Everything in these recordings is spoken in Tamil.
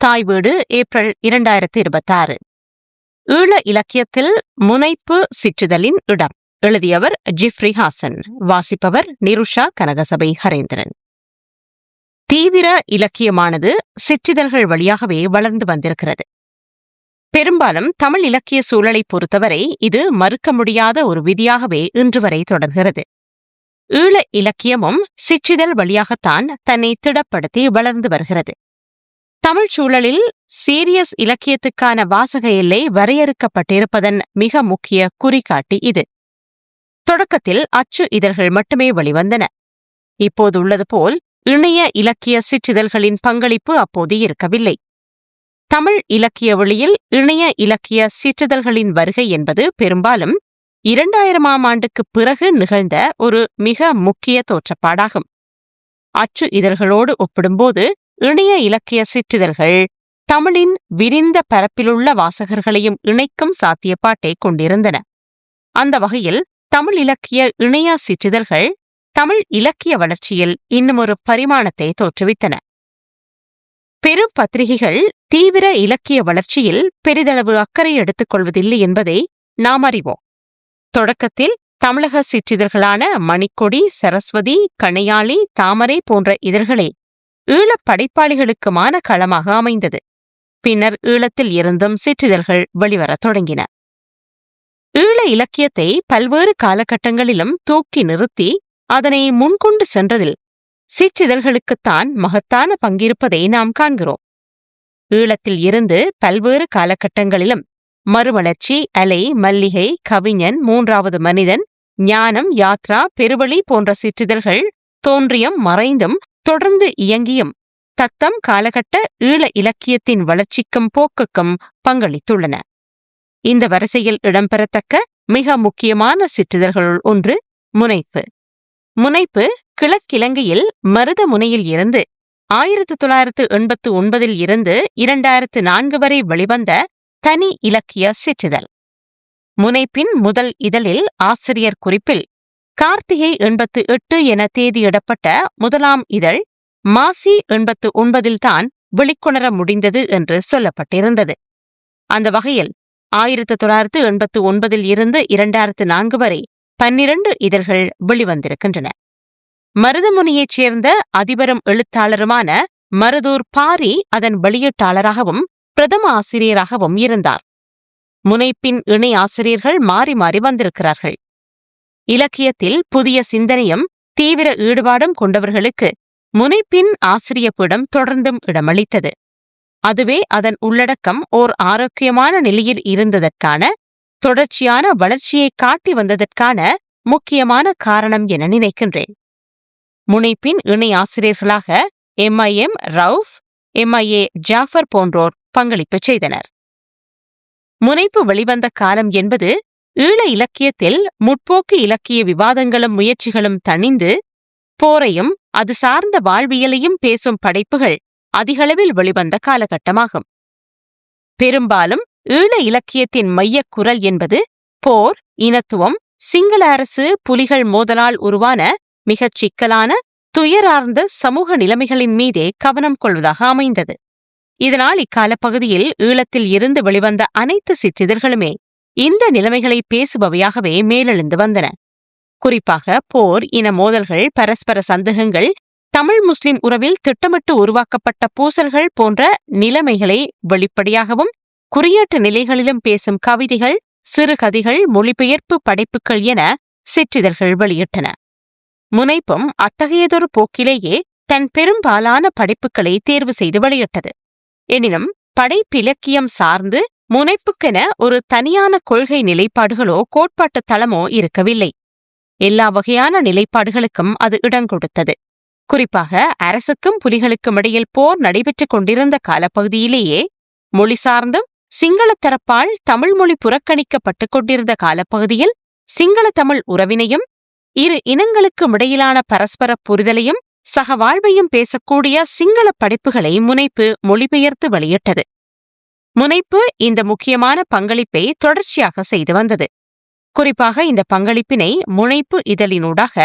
தாய் வீடு ஏப்ரல் 2026. ஈழ இலக்கியத்தில் முனைப்பு சிற்றிதழின் இடம். எழுதியவர் ஜிப்ரி ஹாசன். வாசிப்பவர் நிருஷா கனகசபை ஹரேந்திரன். தீவிர இலக்கியமானது சிற்றிதழ்கள் வழியாகவே வளர்ந்து வந்திருக்கிறது. பெரும்பாலும் தமிழ் இலக்கிய சூழலை பொறுத்தவரை இது மறுக்க முடியாத ஒரு விதியாகவே இன்று வரை தொடர்கிறது. ஈழ இலக்கியமும் சிற்றிதழ் வழியாகத்தான் தன்னை திடப்படுத்தி வளர்ந்து வருகிறது. தமிழ் சூழலில் சீரியஸ் இலக்கியத்துக்கான வாசக எல்லை வரையறுக்கப்பட்டிருப்பதன் மிக முக்கிய குறிகாட்டி இது. தொடக்கத்தில் அச்சு இதழ்கள் மட்டுமே வெளிவந்தன. இப்போது உள்ளது போல் இணைய இலக்கிய சிற்றிதழ்களின் பங்களிப்பு அப்போது இருக்கவில்லை. தமிழ் இலக்கிய வழியில் இணைய இலக்கிய சிற்றிதழ்களின் வருகை என்பது பெரும்பாலும் 2000ஆம் ஆண்டுக்கு பிறகு நிகழ்ந்த ஒரு மிக முக்கிய தோற்றப்பாடாகும். அச்சு இதழ்களோடு ஒப்பிடும்போது இணைய இலக்கிய சிற்றிதழ்கள் தமிழின் விரிந்த பரப்பிலுள்ள வாசகர்களையும் இணைக்கும் சாத்தியப்பாட்டை கொண்டிருந்தன. அந்த வகையில் தமிழ் இலக்கிய இணைய சிற்றிதழ்கள் தமிழ் இலக்கிய வளர்ச்சியில் இன்னுமொரு பரிமாணத்தை தோற்றுவித்தன. பெரு பத்திரிகைகள் தீவிர இலக்கிய வளர்ச்சியில் பெரிதளவு அக்கறை எடுத்துக் கொள்வதில்லை என்பதை நாம் அறிவோம். தொடக்கத்தில் தமிழக சிற்றிதழ்களான மணிக்கொடி, சரஸ்வதி, கணையாளி, தாமரை போன்ற இதழ்களே ஈழப் படைப்பாளிகளுக்குமான களமாக அமைந்தது. பின்னர் ஈழத்தில் இருந்தும் சிற்றிதழ்கள் வெளிவரத் தொடங்கின. ஈழ இலக்கியத்தை பல்வேறு காலகட்டங்களிலும் தூக்கி நிறுத்தி அதனை முன்கொண்டு சென்றதில் சிற்றிதழ்களுக்குத்தான் மகத்தான பங்கிருப்பதை நாம் காண்கிறோம். ஈழத்தில் இருந்து பல்வேறு காலகட்டங்களிலும் மறுமலர்ச்சி, அலை, மல்லிகை, கவிஞன், மூன்றாவது மனிதன், ஞானம், யாத்ரா, பெருவழி போன்ற சிற்றிதழ்கள் தோன்றியும் மறைந்தும் தொடர்ந்து இயங்கியும் தத்தம் காலகட்ட ஈழ இலக்கியத்தின் வளர்ச்சிக்கும் போக்குக்கும் பங்களித்துள்ளன. இந்த வரிசையில் இடம்பெறத்தக்க மிக முக்கியமான சிற்றிதழ்களுள் ஒன்று முனைப்பு. முனைப்பு கிழக்கிலங்கையில் மருதமுனையில் இருந்து 1989 இருந்து 2004 வரை வெளிவந்த தனி இலக்கிய சிற்றிதழ். முனைப்பின் முதல் இதழில் ஆசிரியர் குறிப்பில் கார்த்திகை 88 என தேதியிடப்பட்ட முதலாம் இதழ் மாசி 89 தான் வெளிக்கொணர முடிந்தது என்று சொல்லப்பட்டிருந்தது. அந்த வகையில் 1989 இருந்து 2004 வரை 12 இதழ்கள் வெளிவந்திருக்கின்றன. மருதமுனியைச் சேர்ந்த அதிபரும் எழுத்தாளருமான மருதூர் பாரி அதன் வெளியீட்டாளராகவும் பிரதம ஆசிரியராகவும் இருந்தார். முனைப்பின் இணை ஆசிரியர்கள் மாறி மாறி வந்திருக்கிறார்கள். இலக்கியத்தில் புதிய சிந்தனையும் தீவிர ஈடுபாடும் கொண்டவர்களுக்கு முனைப்பின் ஆசிரிய பீடம் தொடர்ந்தும் இடமளித்தது. அதுவே அதன் உள்ளடக்கம் ஓர் ஆரோக்கியமான நிலையில் இருந்ததற்கான, தொடர்ச்சியான வளர்ச்சியை காட்டி வந்ததற்கான முக்கியமான காரணம் என நினைக்கின்றேன். முனைப்பின் இணை ஆசிரியர்களாக MIM ரவுஃப், MIA ஜாஃபர் போன்றோர் பங்களிப்பு செய்தனர். முனைப்பு வெளிவந்த காலம் என்பது ஈழ இலக்கியத்தில் முற்போக்கு இலக்கிய விவாதங்களும் முயற்சிகளும் தணிந்து போரையும் அது சார்ந்த வாழ்வியலையும் பேசும் படைப்புகள் அதிகளவில் வெளிவந்த காலகட்டமாகும். பெரும்பாலும் ஈழ இலக்கியத்தின் மையக் குரல் என்பது போர், இனத்துவம், சிங்கள அரசு, புலிகள் மோதலால் உருவான மிகச் சிக்கலான துயரார்ந்த சமூக நிலைமைகளின் மீதே கவனம் கொள்வதாக அமைந்தது. இதனால் இக்கால பகுதியில் ஈழத்தில் இருந்து வெளிவந்த அனைத்து சிற்றிதழ்களுமே இந்த நிலைமைகளை பேசுபவையாகவே மேலெழுந்து வந்தன. குறிப்பாக போர், இன மோதல்கள், பரஸ்பர சந்தேகங்கள், தமிழ் முஸ்லிம் உறவில் திட்டமிட்டு உருவாக்கப்பட்ட பூசல்கள் போன்ற நிலைமைகளை வெளிப்படையாகவும் குறியீட்டு நிலைகளிலும் பேசும் கவிதைகள், சிறுகதைகள், மொழிபெயர்ப்பு படைப்புகள் என சிற்றிதழ்கள் வெளியிட்டன. முனைப்பும் அத்தகையதொரு போக்கிலேயே தன் பெரும்பாலான படைப்புகளை தேர்வு செய்து வெளியிட்டது. எனினும் படைப்பிலக்கியம் சார்ந்து முனைப்புக்கென ஒரு தனியான கொள்கை நிலைப்பாடுகளோ கோட்பாட்டு தளமோ இருக்கவில்லை. எல்லா வகையான நிலைப்பாடுகளுக்கும் அது இடங்கொடுத்தது. குறிப்பாக அரசுக்கும் புலிகளுக்கும் இடையில் போர் நடைபெற்றுக் கொண்டிருந்த காலப்பகுதியிலேயே மொழி சார்ந்தும் சிங்கள தரப்பால் தமிழ் மொழி புறக்கணிக்கப்பட்டுக் கொண்டிருந்த காலப்பகுதியில் சிங்கள தமிழ் உறவினையும் இரு இனங்களுக்கும் இடையிலான பரஸ்பர புரிதலையும் சகவாழ்வையும் பேசக்கூடிய சிங்கள படைப்புகளை முனைப்பு மொழிபெயர்த்து வெளியிட்டது. முனைப்பு இந்த முக்கியமான பங்களிப்பை தொடர்ச்சியாக செய்து வந்தது. குறிப்பாக இந்த பங்களிப்பினை முனைப்பு இதழினூடாக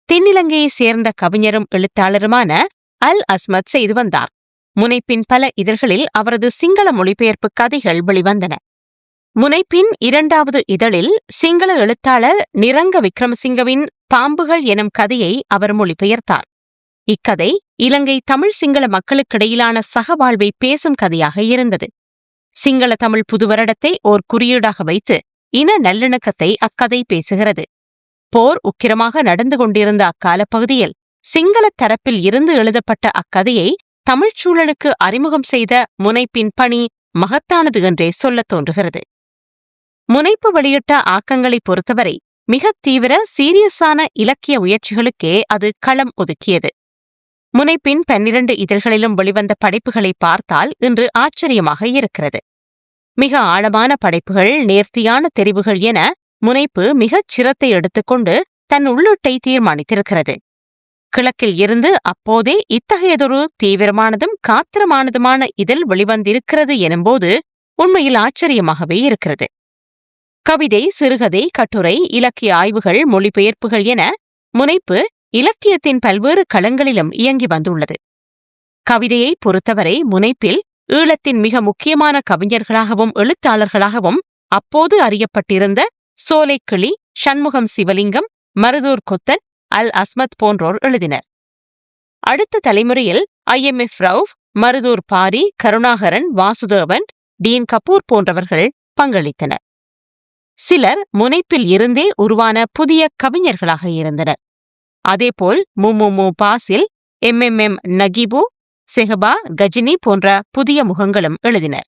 தென்னிலங்கையை சேர்ந்த கவிஞரும் எழுத்தாளருமான அல் அஸ்மத் செய்து வந்தார். முனைப்பின் பல இதழ்களில் அவரது சிங்கள மொழிபெயர்ப்பு கதைகள் வெளிவந்தன. முனைப்பின் 2வது இதழில் சிங்கள எழுத்தாளர் நிரங்க விக்ரமசிங்கவின் பாம்புகள் எனும் கதையை அவர் மொழிபெயர்த்தார். இக்கதை இலங்கை தமிழ் சிங்கள மக்களுக்கிடையிலான சகவாழ்வை பேசும் கதையாக இருந்தது. சிங்கள தமிழ் புதுவருடத்தை ஓர் குறியீடாக வைத்து இன நல்லிணக்கத்தை அக்கதை பேசுகிறது. போர் உக்கிரமாக நடந்து கொண்டிருந்த அக்கால பகுதியில் சிங்கள தரப்பில் இருந்து எழுதப்பட்ட அக்கதையை தமிழ்ச் சூழலுக்கு அறிமுகம் செய்த முனைப்பின் பணி மகத்தானது என்றே சொல்லத் தோன்றுகிறது. முனைப்பு வெளியிட்ட ஆக்கங்களை பொறுத்தவரை மிக தீவிர சீரியஸான இலக்கிய முயற்சிகளுக்கே அது களம் ஒதுக்கியது. முனைப்பின் 12 இதழ்களிலும் வெளிவந்த படைப்புகளை பார்த்தால் இன்று ஆச்சரியமாக இருக்கிறது. மிக ஆழமான படைப்புகள், நேர்த்தியான தெரிவுகள் என முனைப்பு மிகச் சிரத்தை எடுத்துக்கொண்டு தன் உள்ளீட்டை தீர்மானித்திருக்கிறது. கிழக்கில் இருந்து அப்போதே இத்தகையதொரு தீவிரமானதும் காத்திரமானதுமான இதழ் வெளிவந்திருக்கிறது எனும்போது உண்மையில் ஆச்சரியமாகவே இருக்கிறது. கவிதை, சிறுகதை, கட்டுரை, இலக்கிய ஆய்வுகள், மொழிபெயர்ப்புகள் என முனைப்பு இலக்கியத்தின் பல்வேறு களங்களிலும் இயங்கி வந்துள்ளது. கவிதையை பொறுத்தவரை முனைப்பில் ஈழத்தின் மிக முக்கியமான கவிஞர்களாகவும் எழுத்தாளர்களாகவும் அப்போது அறியப்பட்டிருந்த சோலைக்கிளி, சண்முகம் சிவலிங்கம், மருதூர் கொத்தன், அல் அஸ்மத் போன்றோர் எழுதினர். அடுத்த தலைமுறையில் IMF ரவுஃப், மருதூர் பாரி, கருணாகரன், வாசுதேவன், டீன் கபூர் போன்றவர்கள் பங்களித்தனர். சிலர் முனைப்பில் இருந்தே உருவான புதிய கவிஞர்களாக இருந்தனர். அதேபோல் மு பாசில், MMM நகிபு, செஹபா, கஜினி போன்ற புதிய முகங்களும் எழுதினர்.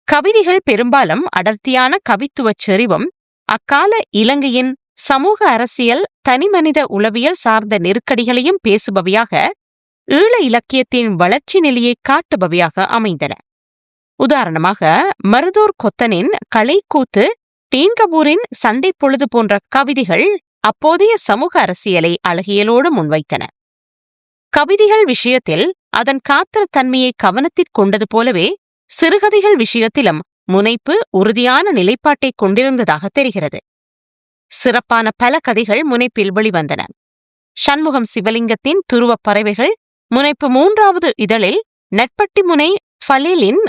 கவிதைகள் பெரும்பாலும் அடர்த்தியான கவித்துவச் செறிவும் அக்கால இலங்கையின் சமூக அரசியல், தனிமனித உளவியல் சார்ந்த நெருக்கடிகளையும் பேசுபவையாக, ஈழ இலக்கியத்தின் வளர்ச்சி நிலையை காட்டுபவையாக அமைந்தன. உதாரணமாக மருதூர் கொத்தனின் கலைக்கூத்து, டீன் கபூரின் சண்டை பொழுது போன்ற கவிதைகள் அப்போதைய சமூக அரசியலை அழகியலோடு முன்வைத்தன. கவிதைகள் விஷயத்தில் அதன் காத்திரத்தன்மையை கவனத்திற் கொண்டது போலவே சிறுகதைகள் விஷயத்திலும் முனைப்பு உறுதியான நிலைப்பாட்டை கொண்டிருந்ததாக தெரிகிறது. சிறப்பான பல கதைகள் முனைப்பில் வெளிவந்தன. சண்முகம் சிவலிங்கத்தின் துருவப் பறவைகள் முனைப்பு 3வது இதழில், நட்பட்டி முனை ஃபலீலின்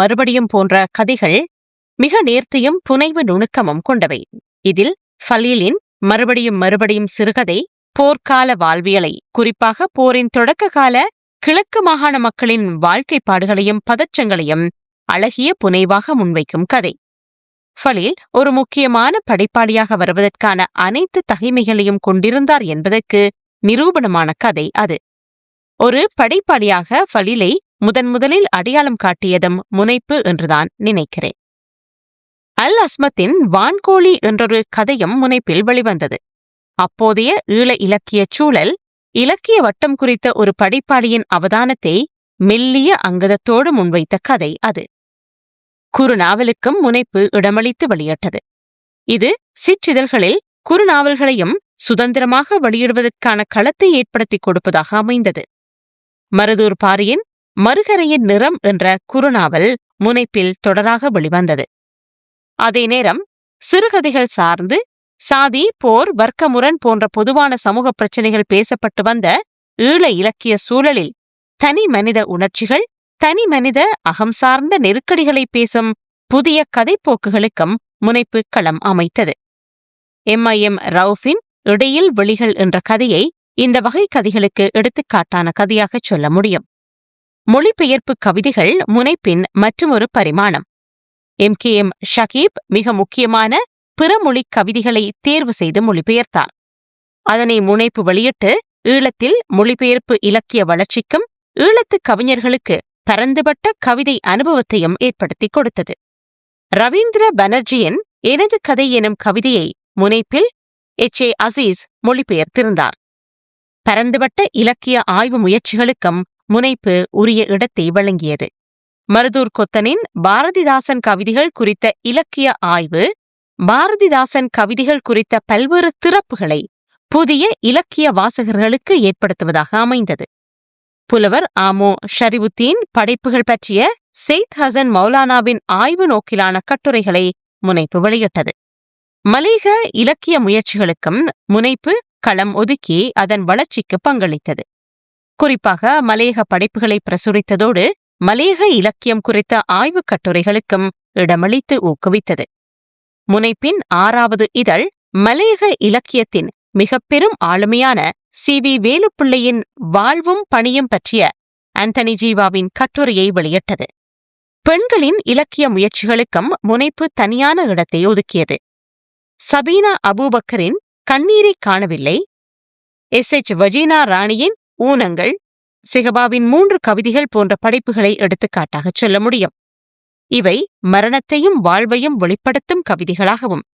மறுபடியும் போன்ற கதைகள் மிக நேர்த்தியும் புனைவு நுணுக்கமும் கொண்டவை. இதில் ஃபலீலின் மறுபடியும் சிறுகதை போர்க்கால வாழ்வியலை, குறிப்பாக போரின் தொடக்க கால கிழக்கு மாகாண மக்களின் வாழ்க்கைப்பாடுகளையும் பதற்றங்களையும் அழகிய புனைவாக முன்வைக்கும் கதை. ஃபலீல் ஒரு முக்கியமான படைப்பாளியாக வருவதற்கான அனைத்து தகைமைகளையும் கொண்டிருந்தார் என்பதற்கு நிரூபணமான கதை அது. ஒரு படைப்பாளியாக ஃபலீலை முதலில் அடையாளம் காட்டியதும் முனைப்பு என்றுதான் நினைக்கிறேன். அல் அஸ்மத்தின் வான்கோழி என்றொரு கதையும் முனைப்பில் வெளிவந்தது. அப்போதைய ஈழ இலக்கிய சூழல், இலக்கிய வட்டம் குறித்த ஒரு படைப்பாளியின் அவதானத்தை மெல்லிய அங்கதத்தோடு முன்வைத்த கதை அது. குறுநாவலுக்கும் முனைப்பு இடமளித்து வெளியிட்டது. இது சிற்றிதழ்களில் குறுநாவல்களையும் சுதந்திரமாக வெளியிடுவதற்கான களத்தை ஏற்படுத்தி கொடுப்பதாக அமைந்தது. மருதூர் பாரியின் மறுகரையின் நிறம் என்ற குறுநாவல் முனைப்பில் தொடராக வெளிவந்தது. அதே நேரம் சிறுகதைகள் சார்ந்து சாதி, போர், வர்க்க முரண் போன்ற பொதுவான சமூக பிரச்சினைகள் பேசப்பட்டு வந்த ஈழ இலக்கிய சூழலில் தனி மனித உணர்ச்சிகள், தனி மனித அகம் சார்ந்த நெருக்கடிகளை பேசும் புதிய கதைப்போக்குகளுக்கும் முனைப்பு களம் அமைத்தது. MIM ரவுஃபின் இடையில் வெளிகள் என்ற கதையை இந்த வகை கதைகளுக்கு எடுத்துக்காட்டான கதையாக சொல்ல முடியும். மொழிபெயர்ப்பு கவிதைகள் முனைப்பின் மற்றுமொரு பரிமாணம். MKM ஷகீப் மிக முக்கியமான பிறமொழி கவிதைகளை தேர்வு செய்து மொழிபெயர்த்தார். அதனை முனைப்பு வெளியிட்டு ஈழத்தில் மொழிபெயர்ப்பு இலக்கிய வளர்ச்சிக்கும் ஈழத்து கவிஞர்களுக்கு பரந்துபட்ட கவிதை அனுபவத்தையும் ஏற்படுத்தி கொடுத்தது. ரவீந்திர பானர்ஜியின் எனது கதை எனும் கவிதையை முனைப்பில் HA அசீஸ் மொழிபெயர்த்திருந்தார். பரந்துபட்ட இலக்கிய ஆய்வு முயற்சிகளுக்கும் முனைப்பு உரிய இடத்தை வழங்கியது. மருதூர் கொத்தனின் பாரதிதாசன் கவிதைகள் குறித்த இலக்கிய ஆய்வு, பாரதிதாசன் கவிதைகள் குறித்த பல்வேறு திறப்புகளை புதிய இலக்கிய வாசகர்களுக்கு ஏற்படுத்துவதாக அமைந்தது. புலவர் ஆமோ ஷரிவுத்தீன் படைப்புகள் பற்றிய செயித் ஹசன் மௌலானாவின் ஆய்வு நோக்கிலான கட்டுரைகளை முனைப்பு வெளியிட்டது. மலேக இலக்கிய முயற்சிகளுக்கும் முனைப்பு களம் ஒதுக்கி அதன் வளர்ச்சிக்கு பங்களித்தது. குறிப்பாக மலையக படைப்புகளை பிரசுரித்ததோடு மலையக இலக்கியம் குறித்த ஆய்வுக் கட்டுரைகளுக்கும் இடமளித்து ஊக்குவித்தது. முனைப்பின் 6வது இதழ் மலையக இலக்கியத்தின் மிக பெரும் ஆளுமையான சி.வி. வேலுப்பிள்ளையின் வாழ்வும் பணியும் பற்றிய ஆந்தனி ஜீவாவின் கட்டுரையை வெளியிட்டது. பெண்களின் இலக்கிய முயற்சிகளுக்கும் முனைப்பு தனியான இடத்தை ஒதுக்கியது. சபீனா அபூபக்கரின் கண்ணீரை காணவில்லை, எஸ்.எச். வஜீனா ராணியின் ஊனங்கள், சிகபாவின் 3 கவிதைகள் போன்ற படைப்புகளை எடுத்துக்காட்டாக சொல்ல முடியும். இவை மரணத்தையும் வாழ்வையும் வெளிப்படுத்தும் கவிதைகளாகவும்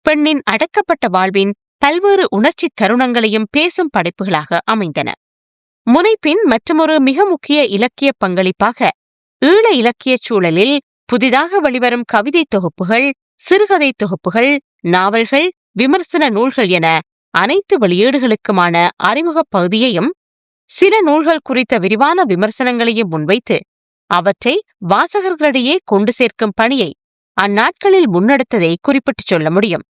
பெண்ணின் அடக்கப்பட்ட வாழ்வின் பல்வேறு உணர்ச்சி தருணங்களையும் பேசும் படைப்புகளாக அமைந்தன. முனைப்பின் மற்றொரு மிக முக்கிய இலக்கிய பங்களிப்பாக ஈழ இலக்கிய சூழலில் புதிதாக வெளிவரும் கவிதை தொகுப்புகள், சிறுகதை தொகுப்புகள், நாவல்கள், விமர்சன நூல்கள் என அனைத்து வெளியீடுகளுக்குமான அறிமுகப் பகுதியையும் சில நூல்கள் குறித்த விரிவான விமர்சனங்களையும் முன்வைத்து அவற்றை வாசகர்களிடையே கொண்டு சேர்க்கும் பணியை அந்நாட்களில் முன்னெடுத்ததை குறிப்பிட்டு சொல்ல முடியும்.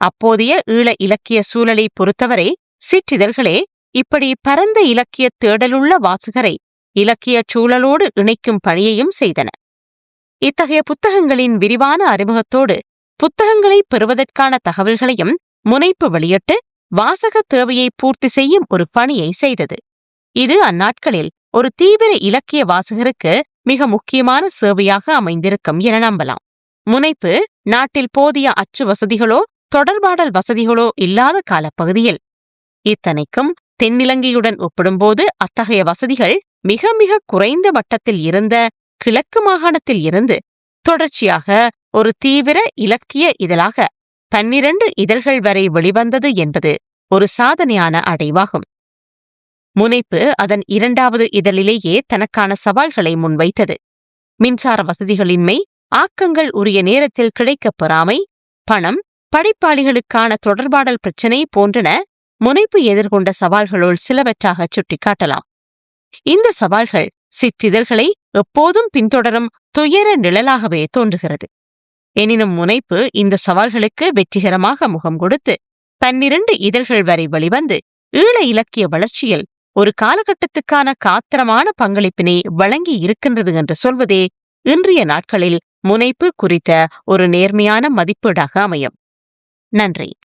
அப்போதைய ஈழ இலக்கிய சூழலை பொறுத்தவரை சிற்றிதழ்களே இப்படி பரந்த இலக்கிய தேடலுள்ள வாசகரை இலக்கிய சூழலோடு இணைக்கும் பணியையும் செய்தன. இத்தகைய புத்தகங்களின் விரிவான அறிமுகத்தோடு புத்தகங்களை பெறுவதற்கான தகவல்களையும் முனைப்பு வெளியிட்டு வாசக தேவையை பூர்த்தி செய்யும் ஒரு பணியை செய்தது. இது அந்நாட்களில் ஒரு தீவிர இலக்கிய வாசகருக்கு மிக முக்கியமான சேவையாக அமைந்திருக்கும் என நம்பலாம். முனைப்பு நாட்டில் போதிய அச்சு வசதிகளோ தொடர்பாடல் வசதிகளோ இல்லாத காலப்பகுதியில், இத்தனைக்கும் தென்னிலங்கையுடன் ஒப்பிடும்போது அத்தகைய வசதிகள் மிக மிக குறைந்த மட்டத்தில் இருந்த கிழக்கு மாகாணத்தில் இருந்து தொடர்ச்சியாக ஒரு தீவிர இலக்கிய இதழாக 12 இதழ்கள் வரை வெளிவந்தது என்பது ஒரு சாதனையான அடைவாகும். முனைப்பு அதன் 2வது இதழிலேயே தனக்கான சவால்களை முன்வைத்தது. மின்சார வசதிகளின்மை, ஆக்கங்கள் உரிய நேரத்தில் கிடைக்கப் பெறாமை, பணம், படைப்பாளிகளுக்கான தொடர்பாடல் பிரச்சினை போன்றன முனைப்பு எதிர்கொண்ட சவால்களுள் சிலவற்றாக சுட்டிக்காட்டலாம். இந்த சவால்கள் சிற்றிதழ்களை எப்போதும் பின்தொடரும் துயர நிழலாகவே தோன்றுகிறது. எனினும் முனைப்பு இந்த சவால்களுக்கு வெற்றிகரமாக முகம் கொடுத்து 12 இதழ்கள் வரை வெளிவந்து ஈழ இலக்கிய வளர்ச்சியில் ஒரு காலகட்டத்துக்கான காத்திரமான பங்களிப்பினை வழங்கி இருக்கின்றது என்று சொல்வதே இன்றைய நாட்களில் முனைப்பு குறித்த ஒரு நேர்மையான மதிப்பீடாக அமையும். நன்றி.